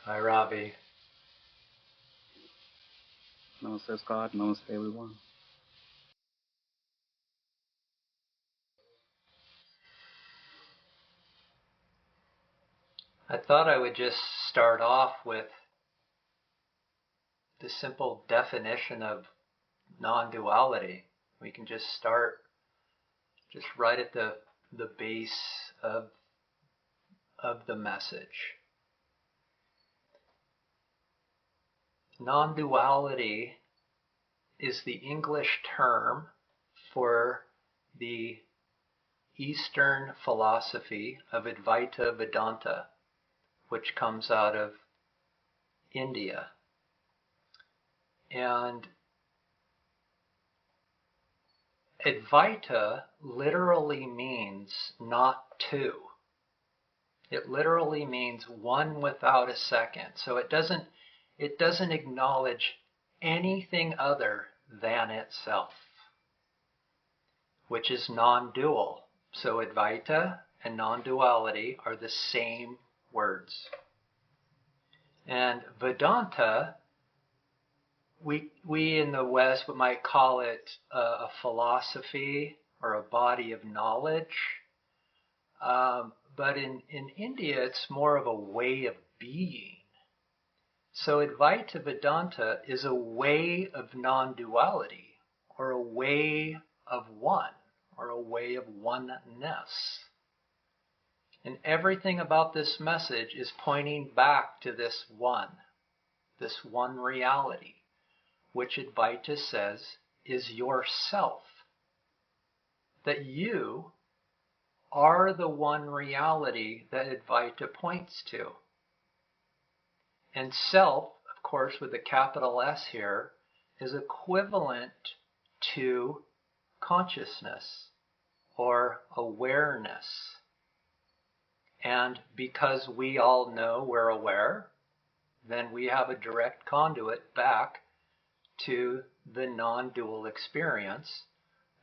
Hi, Ravi. Namaste, Scott. Namaste, everyone. I thought I would just start off with the simple definition of non-duality. We can just start just right at the base of the message. Non-duality is the English term for the Eastern philosophy of Advaita Vedanta, which comes out of India. And Advaita literally means not two. It literally means one without a second. So it doesn't acknowledge anything other than itself, which is non-dual. So Advaita and non-duality are the same words. And Vedanta, we in the West might call it a philosophy or a body of knowledge. But in India, it's more of a way of being. So Advaita Vedanta is a way of non-duality, or a way of one, or a way of oneness. And everything about this message is pointing back to this one reality, which Advaita says is yourself. That you are the one reality that Advaita points to. And self, of course, with a capital S here, is equivalent to consciousness or awareness. And because we all know we're aware, then we have a direct conduit back to the non-dual experience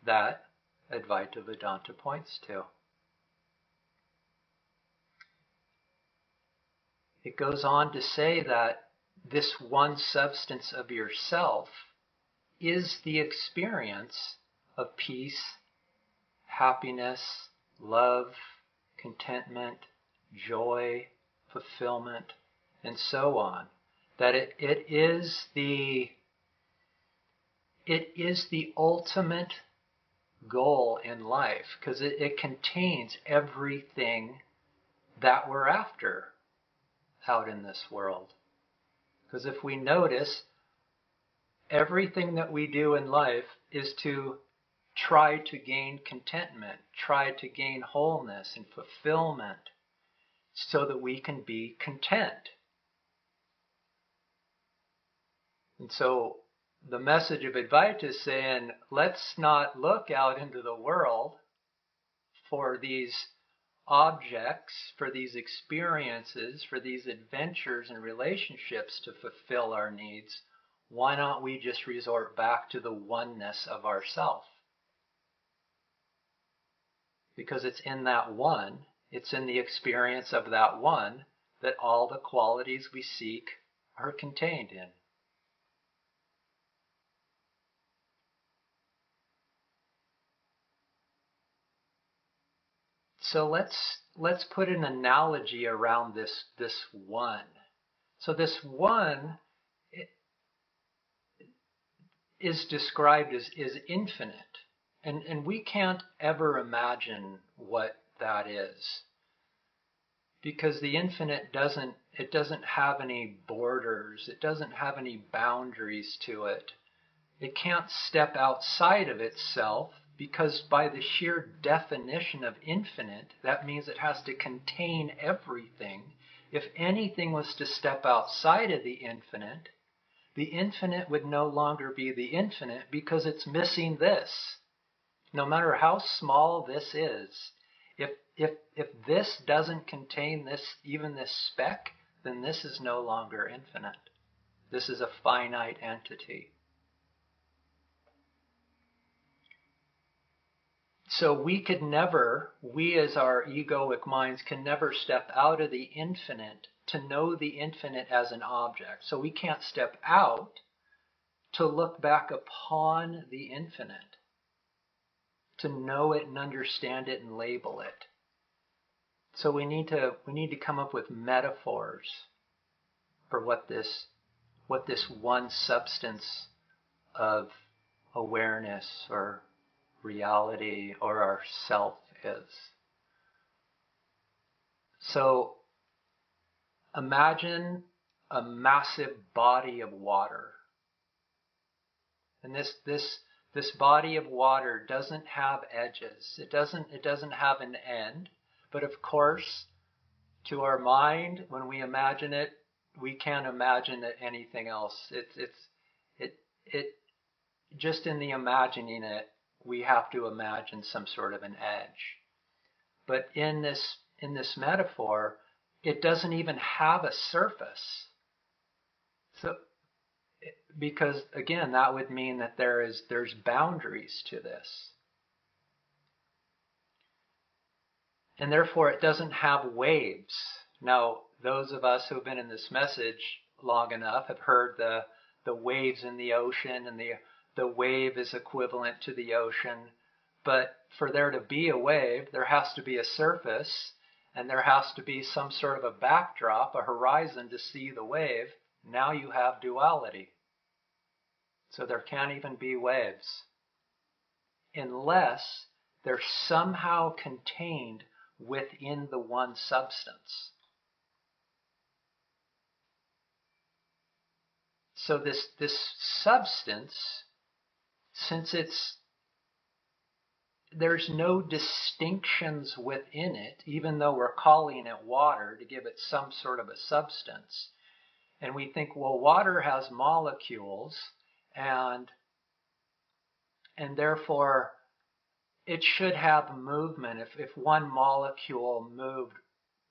that Advaita Vedanta points to. It goes on to say that this one substance of yourself is the experience of peace, happiness, love, contentment, joy, fulfillment, and so on. That it is the ultimate goal in life, because it contains everything that we're after out in this world. Because if we notice, everything that we do in life is to try to gain contentment, try to gain wholeness and fulfillment so that we can be content. And so the message of Advaita is saying, let's not look out into the world for these objects, for these experiences, for these adventures and relationships to fulfill our needs. Why not we just resort back to the oneness of ourself? Because it's in that one, it's in the experience of that one, that all the qualities we seek are contained in. So let's put an analogy around this one. So this one is described as infinite. And we can't ever imagine what that is. Because the infinite doesn't have any borders, it doesn't have any boundaries to it. It can't step outside of itself, because by the sheer definition of infinite, that means it has to contain everything. If anything was to step outside of the infinite would no longer be the infinite, because it's missing this. No matter how small this is, if this doesn't contain this, even this speck, then this is no longer infinite. This is a finite entity. So we as our egoic minds can never step out of the infinite to know the infinite as an object. So we can't step out to look back upon the infinite, to know it and understand it and label it. So we need to come up with metaphors for what this one substance of awareness or reality or our self is. So imagine a massive body of water. And this body of water doesn't have edges. It doesn't have an end. But of course, to our mind, when we imagine it, we can't imagine anything else. It just in the imagining it, we have to imagine some sort of an edge. But in this metaphor, it doesn't even have a surface. So, because again, that would mean that there's boundaries to this. And therefore it doesn't have waves. Now, those of us who have been in this message long enough have heard the waves in the ocean, and the wave is equivalent to the ocean. But for there to be a wave, there has to be a surface, and there has to be some sort of a backdrop, a horizon to see the wave. Now you have duality. So there can't even be waves unless they're somehow contained within the one substance. So this substance, since there's no distinctions within it, even though we're calling it water to give it some sort of a substance, and we think, well, water has molecules, and therefore it should have movement. If one molecule moved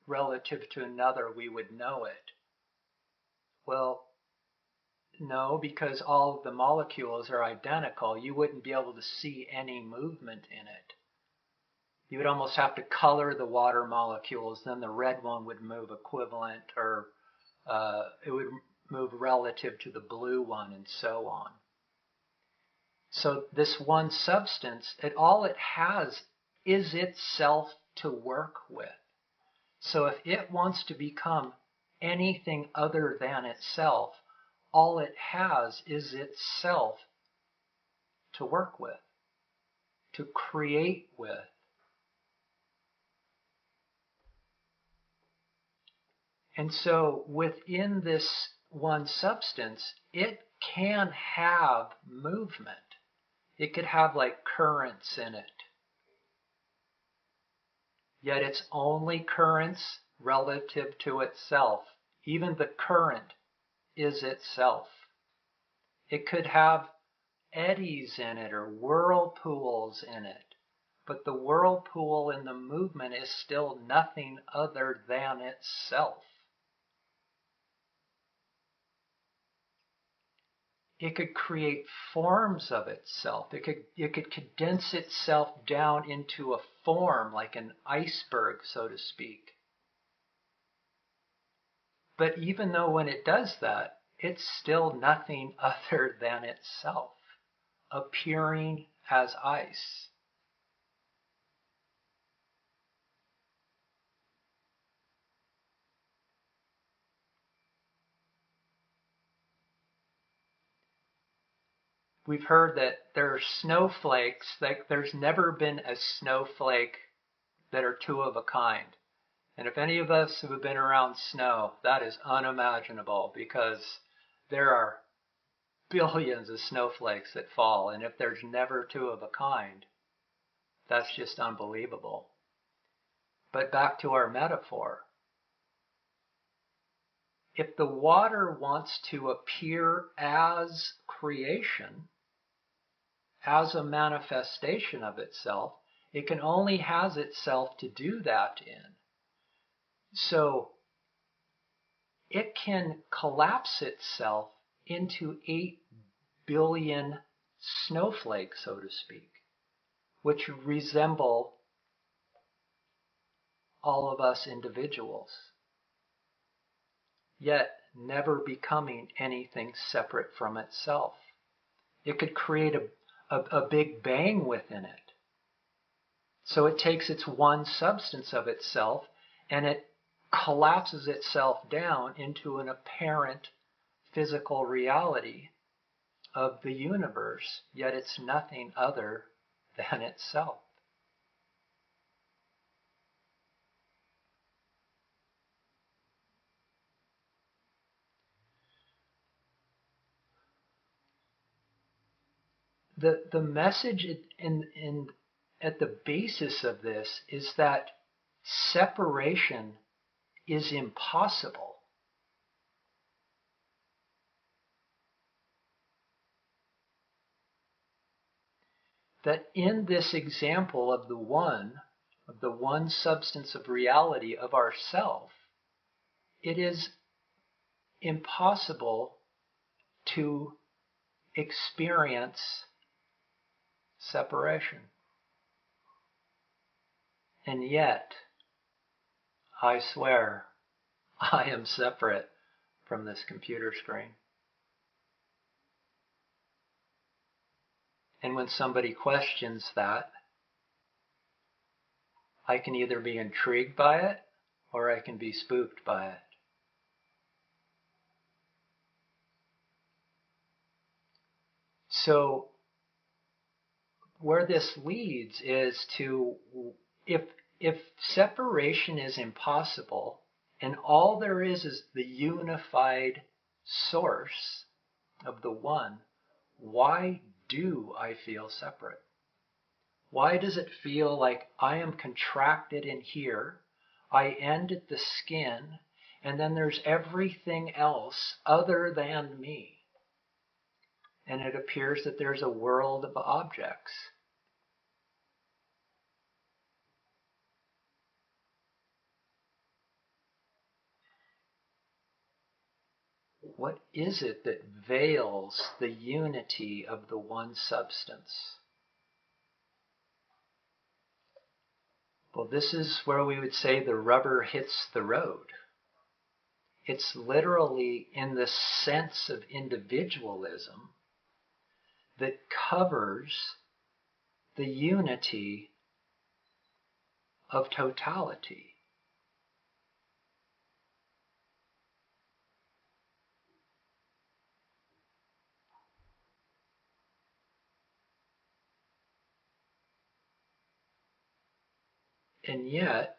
relative to another, we would know it. Well, no, because all of the molecules are identical. You wouldn't be able to see any movement in it. You would almost have to color the water molecules, then the red one would move equivalent, or it would move relative to the blue one, and so on. So this one substance, all it has is itself to work with. So if it wants to become anything other than itself, all it has is itself to work with, to create with. And so within this one substance, it can have movement. It could have like currents in it. Yet it's only currents relative to itself. Even the current is itself. It could have eddies in it or whirlpools in it. But the whirlpool in the movement is still nothing other than itself. It could create forms of itself. It could condense itself down into a form, like an iceberg, so to speak. But even though when it does that, it's still nothing other than itself, appearing as ice. We've heard that there are snowflakes, like there's never been a snowflake that are two of a kind. And if any of us who have been around snow, that is unimaginable, because there are billions of snowflakes that fall, and if there's never two of a kind, that's just unbelievable. But back to our metaphor. If the water wants to appear as creation, as a manifestation of itself, it can only has itself to do that in. So it can collapse itself into 8 billion snowflakes, so to speak, which resemble all of us individuals. yet never becoming anything separate from itself. It could create a big bang within it. So it takes its one substance of itself and it collapses itself down into an apparent physical reality of the universe, yet it's nothing other than itself. The message at the basis of this is that separation is impossible. That in this example of the one substance of reality of ourself, it is impossible to experience separation. And yet, I swear, I am separate from this computer screen. And when somebody questions that, I can either be intrigued by it or I can be spooked by it. So where this leads is to, if separation is impossible and all there is the unified source of the one, why do I feel separate? Why does it feel like I am contracted in here, I end at the skin, and then there's everything else other than me? And it appears that there's a world of objects. What is it that veils the unity of the one substance? Well, this is where we would say the rubber hits the road. It's literally in the sense of individualism that covers the unity of totality. And yet,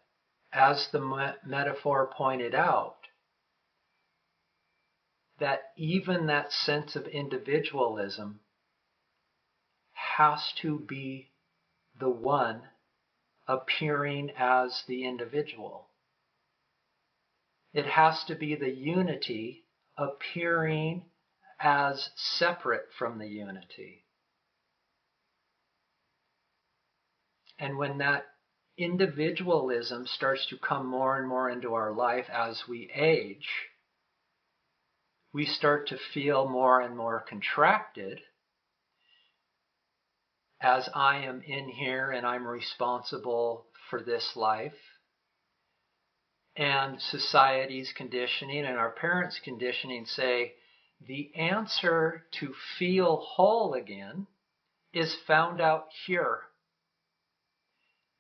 as the metaphor pointed out, that even that sense of individualism has to be the one appearing as the individual. It has to be the unity appearing as separate from the unity. And when that individualism starts to come more and more into our life as we age, we start to feel more and more contracted as I am in here and I'm responsible for this life. And society's conditioning and our parents' conditioning say the answer to feel whole again is found out here.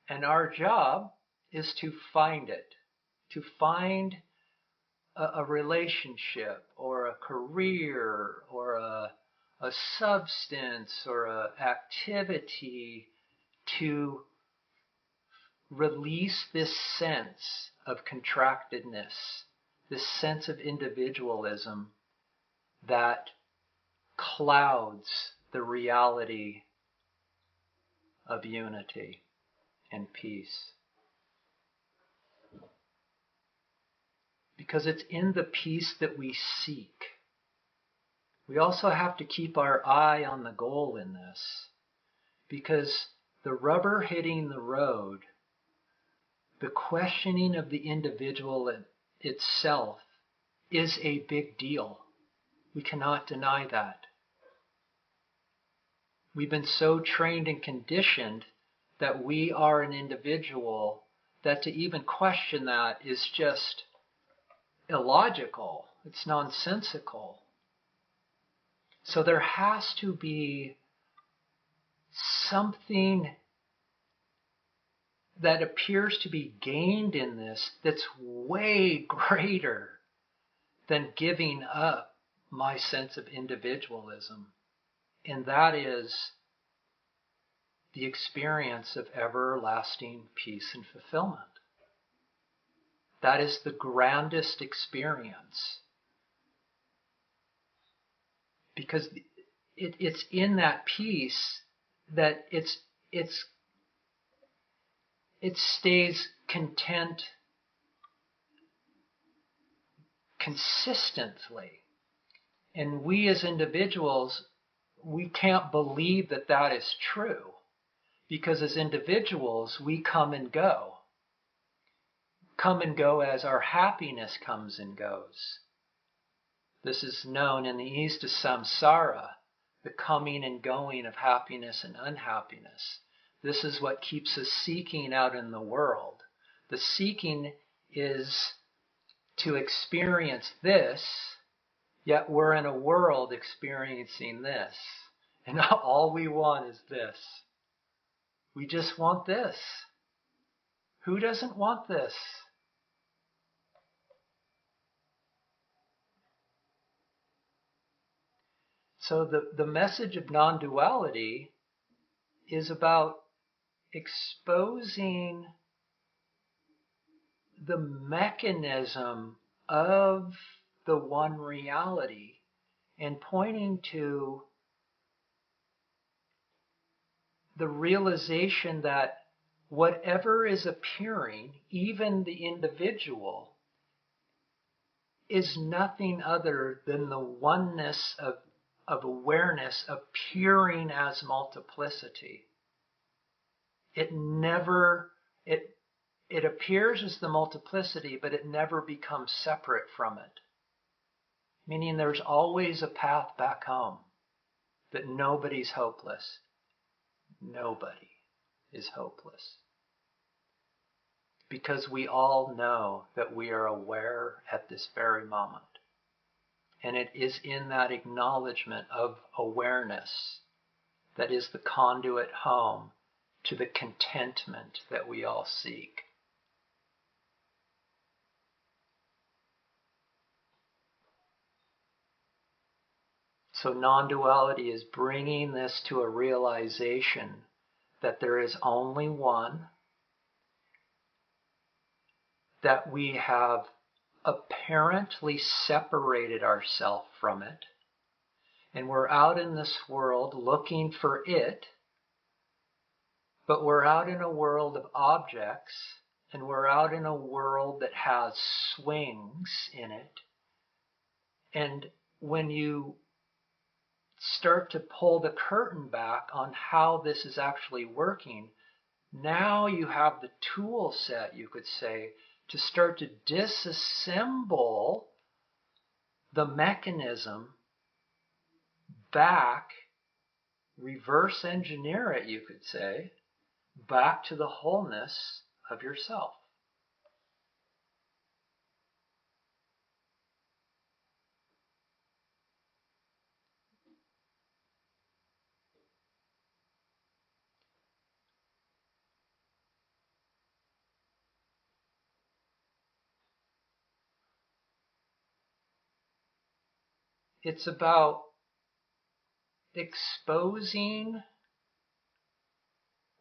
And our job is to find it, to find a relationship or a career or a substance or an activity to release this sense of contractedness, this sense of individualism that clouds the reality of unity and peace. Because it's in the peace that we seek. We also have to keep our eye on the goal in this, because the rubber hitting the road, the questioning of the individual itself is a big deal. We cannot deny that. We've been so trained and conditioned that we are an individual that to even question that is just illogical. It's nonsensical. So there has to be something that appears to be gained in this that's way greater than giving up my sense of individualism. And that is the experience of everlasting peace and fulfillment. That is the grandest experience. Because it's in that peace that it stays content consistently. And we as individuals, we can't believe that that is true. Because as individuals, we come and go. Come and go as our happiness comes and goes. This is known in the East as samsara, the coming and going of happiness and unhappiness. This is what keeps us seeking out in the world. The seeking is to experience this, yet we're in a world experiencing this. And all we want is this. We just want this. Who doesn't want this? So the message of non-duality is about exposing the mechanism of the one reality and pointing to the realization that whatever is appearing, even the individual, is nothing other than the oneness of awareness appearing as multiplicity. It appears as the multiplicity, but it never becomes separate from it. Meaning there's always a path back home, that nobody's hopeless. Nobody is hopeless. Because we all know that we are aware at this very moment. And it is in that acknowledgement of awareness that is the conduit home to the contentment that we all seek. So non-duality is bringing this to a realization that there is only one, that we have apparently separated ourselves from it, and we're out in this world looking for it, but we're out in a world of objects, and we're out in a world that has swings in it. And when you start to pull the curtain back on how this is actually working, now you have the tool set, you could say, to start to disassemble the mechanism back, reverse engineer it, you could say, back to the wholeness of yourself. It's about exposing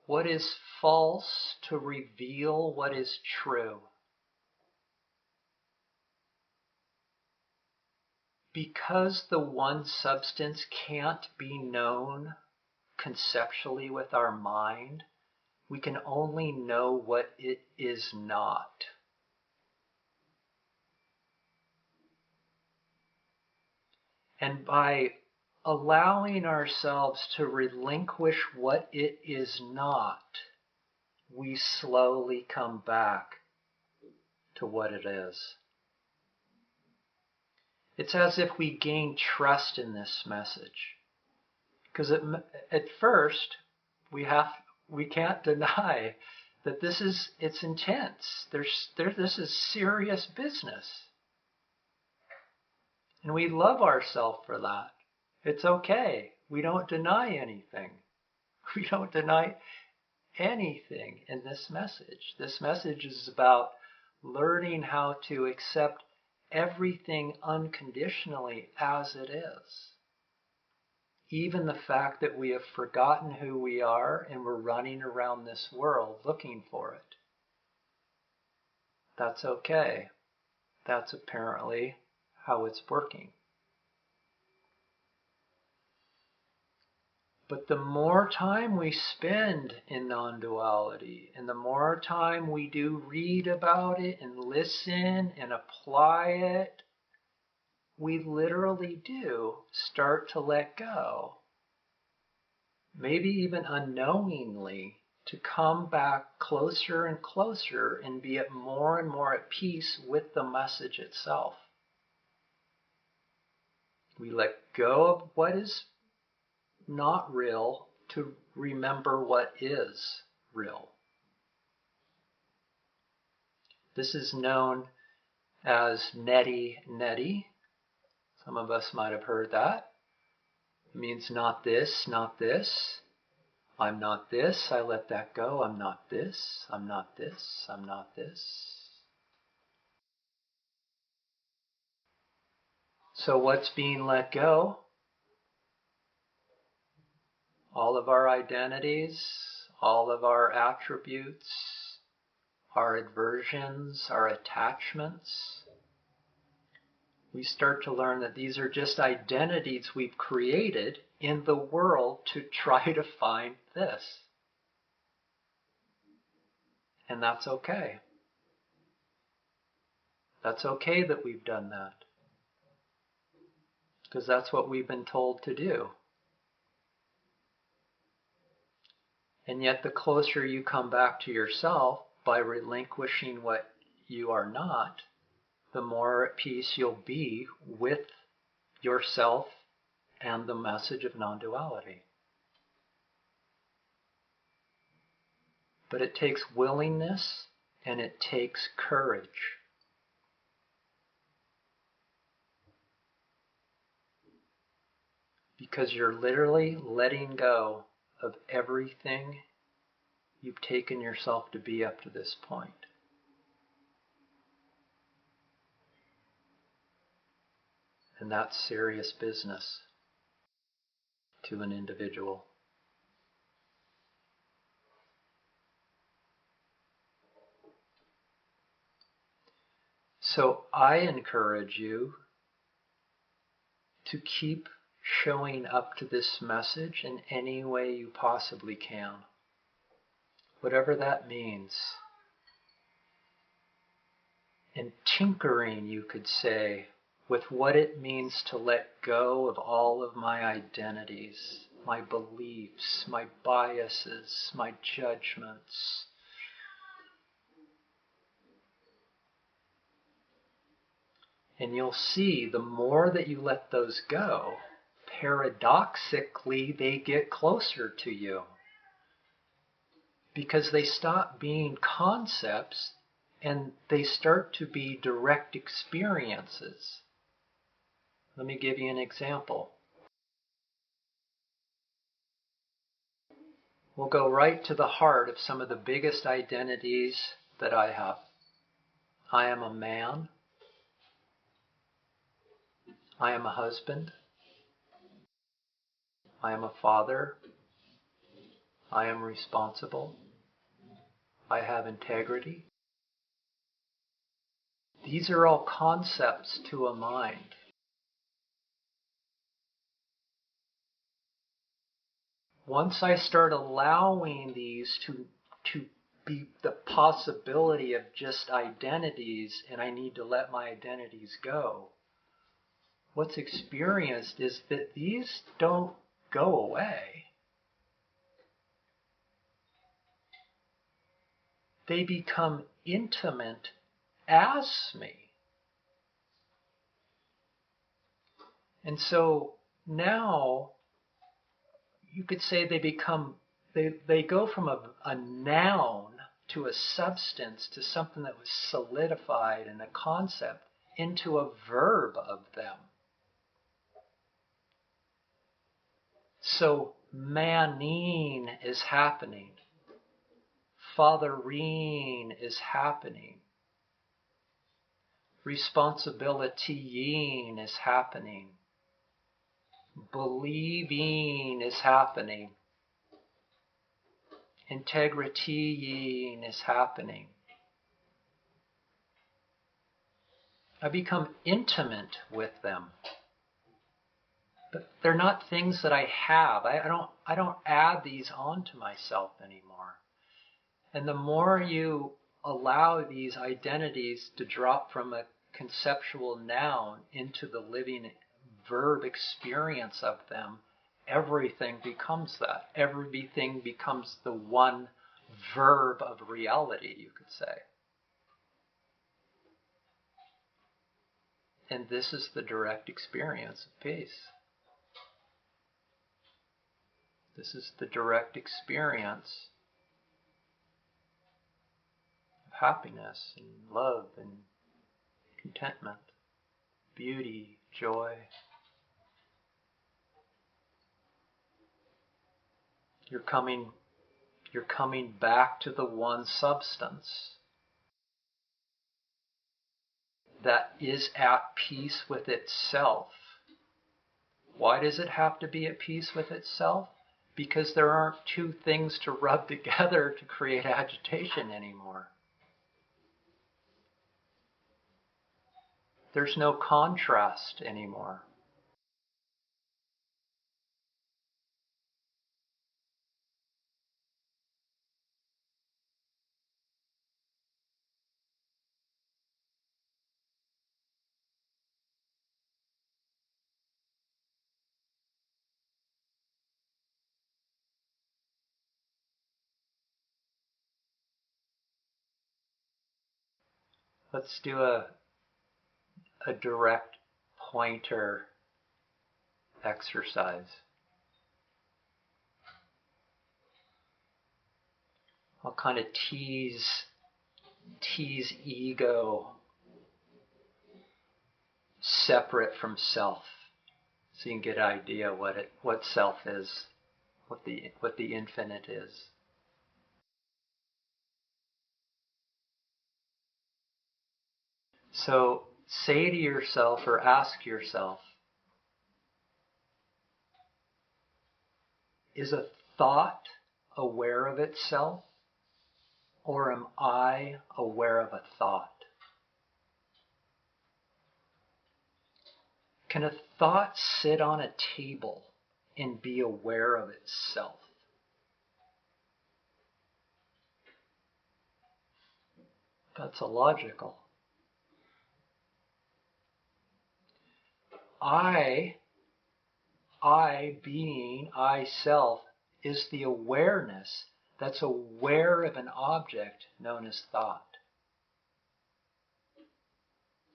what is false to reveal what is true. Because the one substance can't be known conceptually with our mind, we can only know what it is not. And by allowing ourselves to relinquish what it is not, we slowly come back to what it is. It's as if we gain trust in this message. Because at first, we can't deny that it's intense. This is serious business. And we love ourselves for that. It's okay. We don't deny anything. We don't deny anything in this message. This message is about learning how to accept everything unconditionally as it is. Even the fact that we have forgotten who we are and we're running around this world looking for it. That's okay. That's apparently how it's working. But the more time we spend in non-duality, and the more time we do read about it and listen and apply it, we literally do start to let go. Maybe even unknowingly, to come back closer and closer and be more and more at peace with the message itself. We let go of what is not real to remember what is real. This is known as neti neti. Some of us might have heard that. It means not this, not this. I'm not this, I let that go. I'm not this, I'm not this, I'm not this. So what's being let go? All of our identities, all of our attributes, our aversions, our attachments. We start to learn that these are just identities we've created in the world to try to find this. And that's okay. That's okay that we've done that. Because that's what we've been told to do. And yet the closer you come back to yourself by relinquishing what you are not, the more at peace you'll be with yourself and the message of non-duality. But it takes willingness and it takes courage. Because you're literally letting go of everything you've taken yourself to be up to this point. And that's serious business to an individual. So I encourage you to keep showing up to this message in any way you possibly can. Whatever that means. And tinkering, you could say, with what it means to let go of all of my identities, my beliefs, my biases, my judgments. And you'll see the more that you let those go, paradoxically, they get closer to you. Because they stop being concepts and they start to be direct experiences. Let me give you an example. We'll go right to the heart of some of the biggest identities that I have. I am a man. I am a husband. I am a father. I am responsible. I have integrity. These are all concepts to a mind. Once I start allowing these to be the possibility of just identities, and I need to let my identities go, what's experienced is that these don't go away. They become intimate as me. And so now you could say they go from a noun to a substance, to something that was solidified in a concept, into a verb of them. So manine is happening. Fathering is happening. Responsibilitying is happening. Believing is happening. Integritying is happening. I become intimate with them. But they're not things that I have. I don't add these onto myself anymore. And the more you allow these identities to drop from a conceptual noun into the living verb experience of them, everything becomes that. Everything becomes the one verb of reality, you could say. And this is the direct experience of peace. This is the direct experience of happiness and love and contentment, beauty, joy. You're coming back to the one substance that is at peace with itself. Why does it have to be at peace with itself? Because there aren't two things to rub together to create agitation anymore. There's no contrast anymore. Let's do a direct pointer exercise. I'll kind of tease ego separate from self, so you can get an idea what self is, what the infinite is. So say to yourself or ask yourself, is a thought aware of itself, or am I aware of a thought? Can a thought sit on a table and be aware of itself? That's illogical. I being, I self, is the awareness that's aware of an object known as thought.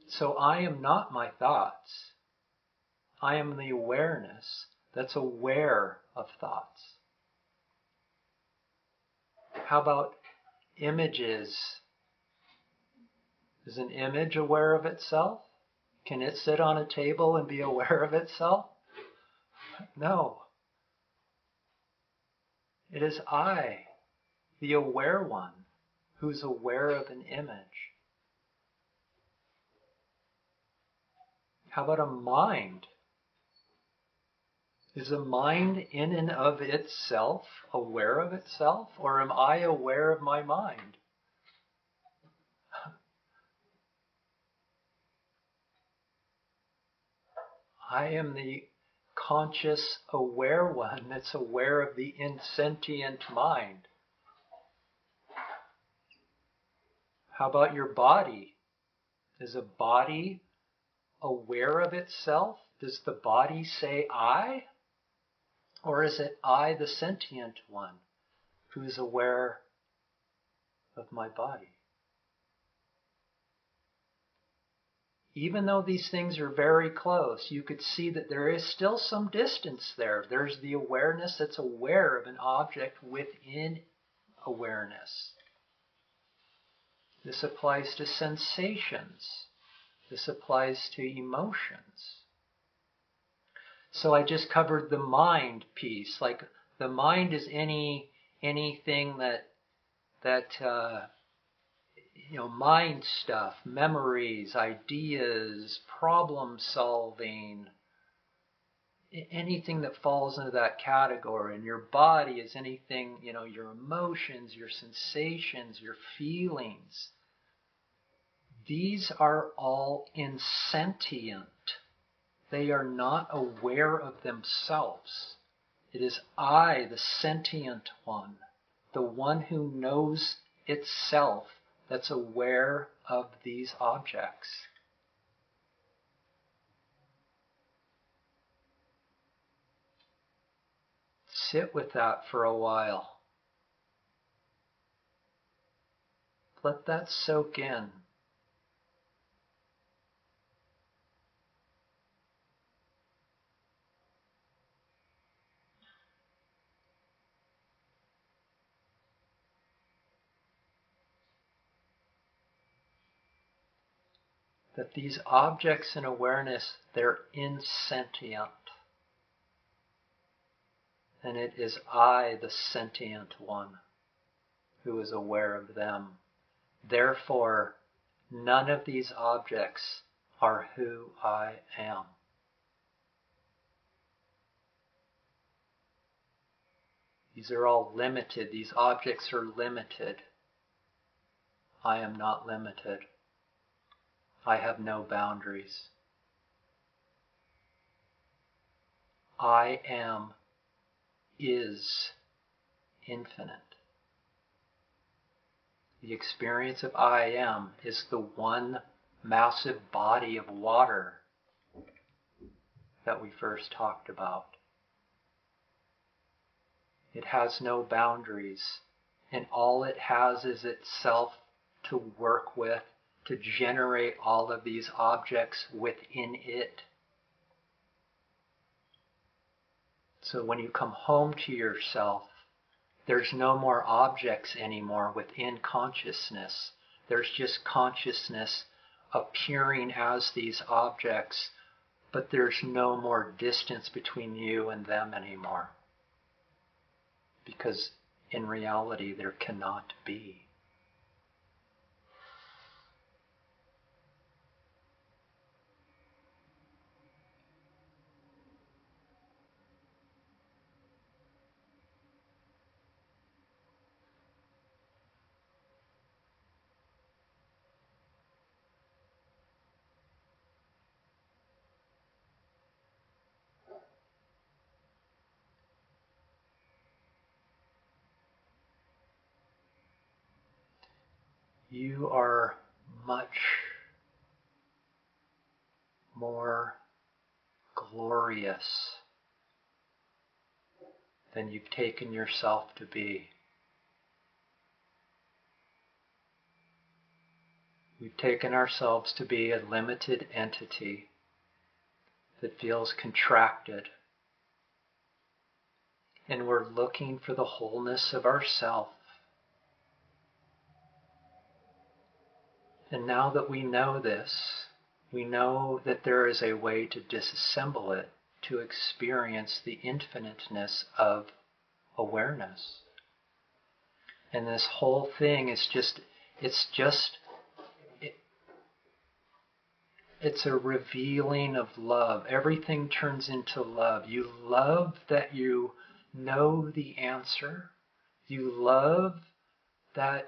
So I am not my thoughts. I am the awareness that's aware of thoughts. How about images? Is an image aware of itself? Can it sit on a table and be aware of itself? No. It is I, the aware one, who's aware of an image. How about a mind? Is a mind in and of itself aware of itself, or am I aware of my mind? I am the conscious aware one that's aware of the insentient mind. How about your body? Is a body aware of itself? Does the body say I? Or is it I, the sentient one, who is aware of my body? Even though these things are very close, you could see that there is still some distance there. There's the awareness that's aware of an object within awareness. This applies to sensations. This applies to emotions. So I just covered the mind piece. Like the mind is anything that mind stuff, memories, ideas, problem solving, anything that falls into that category. And your body is anything, your emotions, your sensations, your feelings. These are all insentient. They are not aware of themselves. It is I, the sentient one, the one who knows itself, that's aware of these objects. Sit with that for a while. Let that soak in. That these objects in awareness, they're insentient. And it is I, the sentient one, who is aware of them. Therefore, none of these objects are who I am. These are all limited. These objects are limited. I am not limited. I have no boundaries. I am is infinite. The experience of I am is the one massive body of water that we first talked about. It has no boundaries, and all it has is itself to work with, to generate all of these objects within it. So when you come home to yourself, there's no more objects anymore within consciousness. There's just consciousness appearing as these objects, but there's no more distance between you and them anymore. Because in reality, there cannot be. You are much more glorious than you've taken yourself to be. We've taken ourselves to be a limited entity that feels contracted. And we're looking for the wholeness of ourself. And now that we know this, we know that there is a way to disassemble it, to experience the infiniteness of awareness. And this whole thing is it's a revealing of love. Everything turns into love. You love that you know the answer. You love that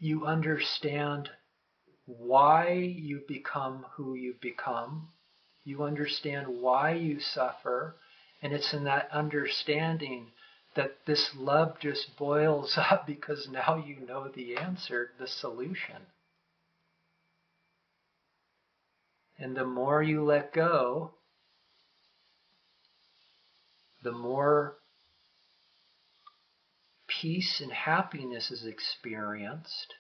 you understand why you become who you become. You understand why you suffer. And it's in that understanding that this love just boils up, because now you know the answer, the solution. And the more you let go, the more peace and happiness is experienced,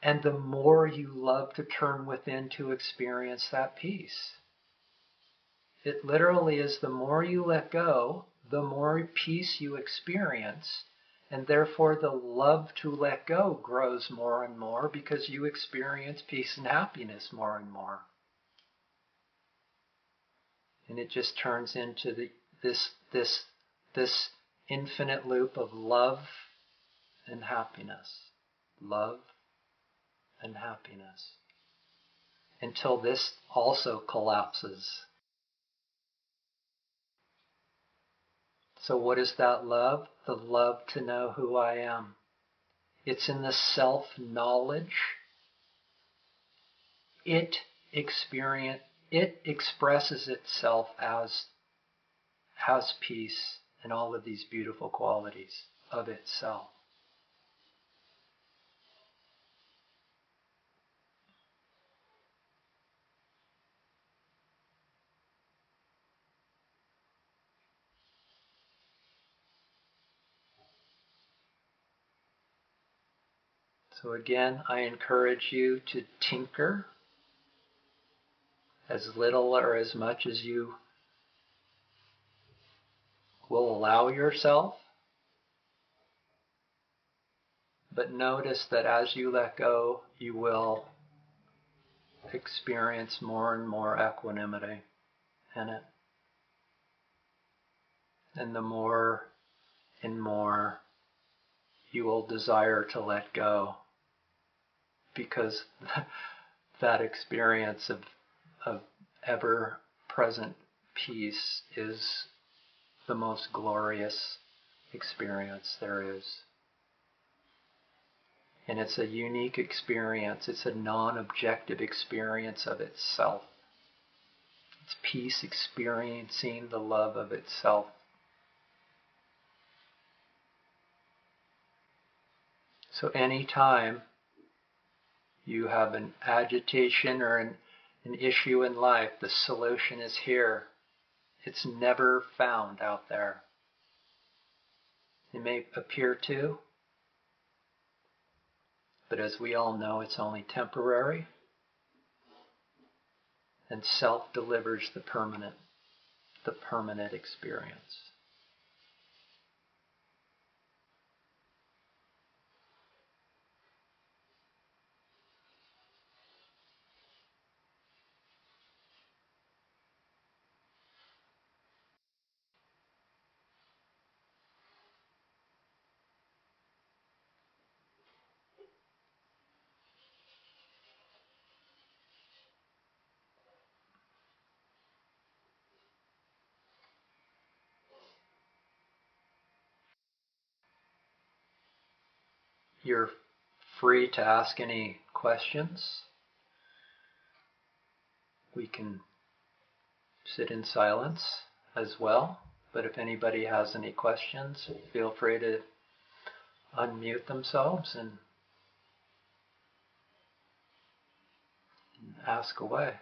and the more you love to turn within to experience that peace. It literally is the more you let go, the more peace you experience, and therefore the love to let go grows more and more, because you experience peace and happiness more and more. And it just turns into this infinite loop of love and happiness. Love and happiness. Until this also collapses. So what is that love? The love to know who I am. It's in the self-knowledge. It expresses itself as peace and all of these beautiful qualities of itself. So again, I encourage you to tinker as little or as much as you will allow yourself. But notice that as you let go, you will experience more and more equanimity in it. And the more and more you will desire to let go, because that experience of ever-present peace is the most glorious experience there is. And it's a unique experience. It's a non-objective experience of itself. It's peace experiencing the love of itself. So anytime you have an agitation or an issue in life, the solution is here. It's never found out there. It may appear to, but as we all know, it's only temporary. And self delivers the permanent experience. You're free to ask any questions. We can sit in silence as well, but if anybody has any questions, feel free to unmute themselves and ask away.